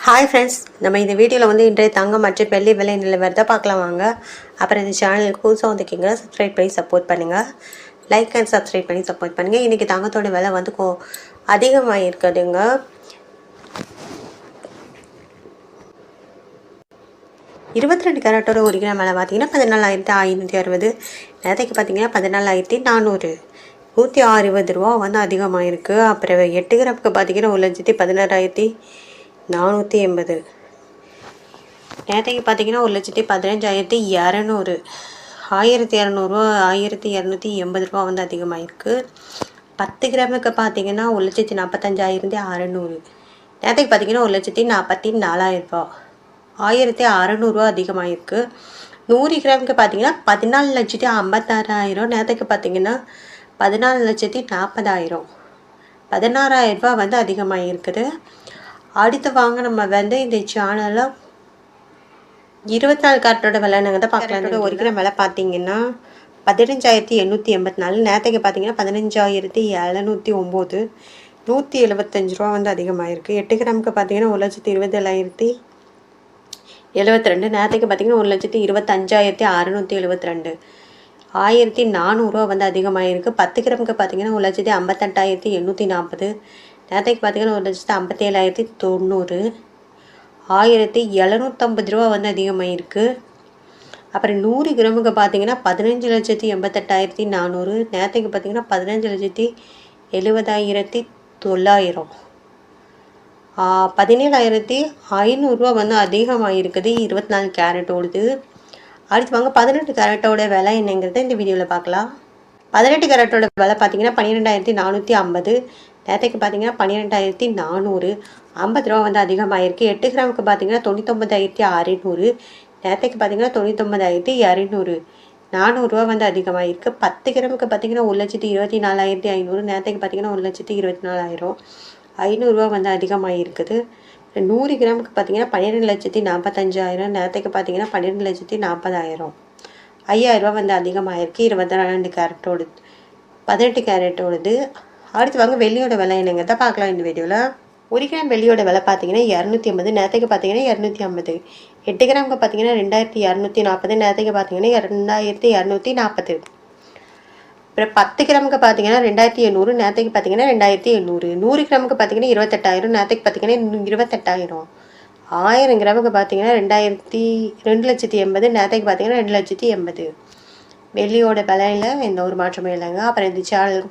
Hi friends, நம்ம இந்த வீடியோவில் வந்து இன்றைய தங்கம் மற்றும் வெள்ளி விலை நிலவரத்தை பார்க்கலாம் வாங்க. அப்புறம் இந்த சேனலுக்கு புதுசாக வந்துக்கிங்க, சப்ஸ்கிரைப் பண்ணி சப்போர்ட் பண்ணுங்கள். லைக் அண்ட் சப்ஸ்கிரைப் பண்ணி சப்போர்ட் பண்ணுங்கள். இன்றைக்கி தங்கத்தோட விலை வந்து அதிகமாக இருக்குதுங்க. இருபத்தி 2 கேரட்டோட 1 கிராம் விலை பார்த்தீங்கன்னா 14,560. நேரத்துக்கு பார்த்தீங்கன்னா 14,400. 160 ரூபா வந்து அதிகமாக இருக்குது. அப்புறம் 8 கிராமுக்கு பார்த்தீங்கன்னா 1,16,480. நேரத்துக்கு பார்த்தீங்கன்னா 1,15,200. 1,200 1,280 ரூபா வந்து அதிகமாக இருக்குது. 10 கிராமுக்கு பார்த்தீங்கன்னா 1,45,600. நேரத்துக்கு பார்த்தீங்கன்னா 1,44,000 ரூபா. 1,600 ரூபா அதிகமாக இருக்குது. 100 கிராமுக்கு பார்த்தீங்கன்னா 14,56,000. நேரத்துக்கு பார்த்தீங்கன்னா 14,40,000. 16,000 ரூபா வந்து அதிகமாக இருக்குது. அடுத்து வாங்க நம்ம வந்து இந்த சேனலில் 24 கேரட்டோட விலை நாங்கள் தான் பார்க்கலாம். 1 கிராம் விலை பார்த்தீங்கன்னா 15,884. நேரத்துக்கு பார்த்தீங்கன்னா 15,709. 175 ரூபா வந்து அதிகமாக இருக்குது. 8 கிராமுக்கு பார்த்தீங்கன்னா 1,20,072. நேரத்துக்கு பார்த்தீங்கன்னா 1,25,672. 1,400 ரூபா வந்து அதிகமாக இருக்குது. 10 கிராமுக்கு பார்த்தீங்கன்னா 1,58,840. நேரத்துக்கு பார்த்தீங்கன்னா 1,57,090. 1,750 ரூபா வந்து அதிகமாக இருக்குது. அப்புறம் 100 கிராமுக்கு பார்த்தீங்கன்னா 15,88,400. நேரத்துக்கு பார்த்தீங்கன்னா 15,70,900. 17,500 ரூபா வந்து அதிகமாக இருக்குது 24 கேரட்டோடுது. அடுத்து வாங்க 18 கேரட்டோட விலை என்னங்கிறத இந்த வீடியோவில் பார்க்கலாம். 18 கேரட்டோட விலை பார்த்தீங்கன்னா 12,450. நேரத்துக்கு பார்த்தீங்கன்னா 12,400. 50 ரூபா வந்து அதிகமாக இருக்குது. 8 கிராமுக்கு பார்த்தீங்கன்னா 99,600. நேரத்துக்கு பார்த்தீங்கன்னா 99,200. 400 ரூபா வந்து அதிகமாக இருக்குது. 10 கிராமுக்கு பார்த்தீங்கன்னா 1,24,500. நேரத்துக்கு பார்த்தீங்கன்னா 1,24,000. 500 ரூபா வந்து அதிகமாக இருக்குது. 100 கிராமுக்கு பார்த்தீங்கன்னா 12,45,000. நேரத்துக்கு பார்த்தீங்கன்னா 12,40,000. 5,000 ரூபா வந்து அதிகமாக இருக்குது 22 கேரட்டோடு 18 கேரட்டோடுது. அடுத்து வாங்க வெள்ளியோட விலை என்னங்கிறத பார்க்கலாம் இந்த வீடியோவில். 1 கிராம் வெள்ளியோட விலை பார்த்தீங்கன்னா 280. நேரத்துக்கு பார்த்தீங்கன்னா 250. 8 கிராமுக்கு பார்த்தீங்கன்னா 2,240. நேரத்துக்கு பார்த்தீங்கன்னா 2,240. அப்புறம் 10 கிராமுக்கு பார்த்தீங்கன்னா 2,800. நேரத்துக்கு பார்த்தீங்கன்னா 2,800. 100 கிராமுக்கு பார்த்தீங்கன்னா 28,000. நேரத்துக்கு பார்த்தீங்கன்னா 28,000. 1000 கிராமுக்கு பார்த்தீங்கன்னா 2,80,000. நேரத்துக்கு பார்த்தீங்கன்னா 2,80,000. வெள்ளியோட விலையில் எந்த ஒரு மாற்றமே இல்லைங்க. அப்புறம் இந்த சேனலுக்கு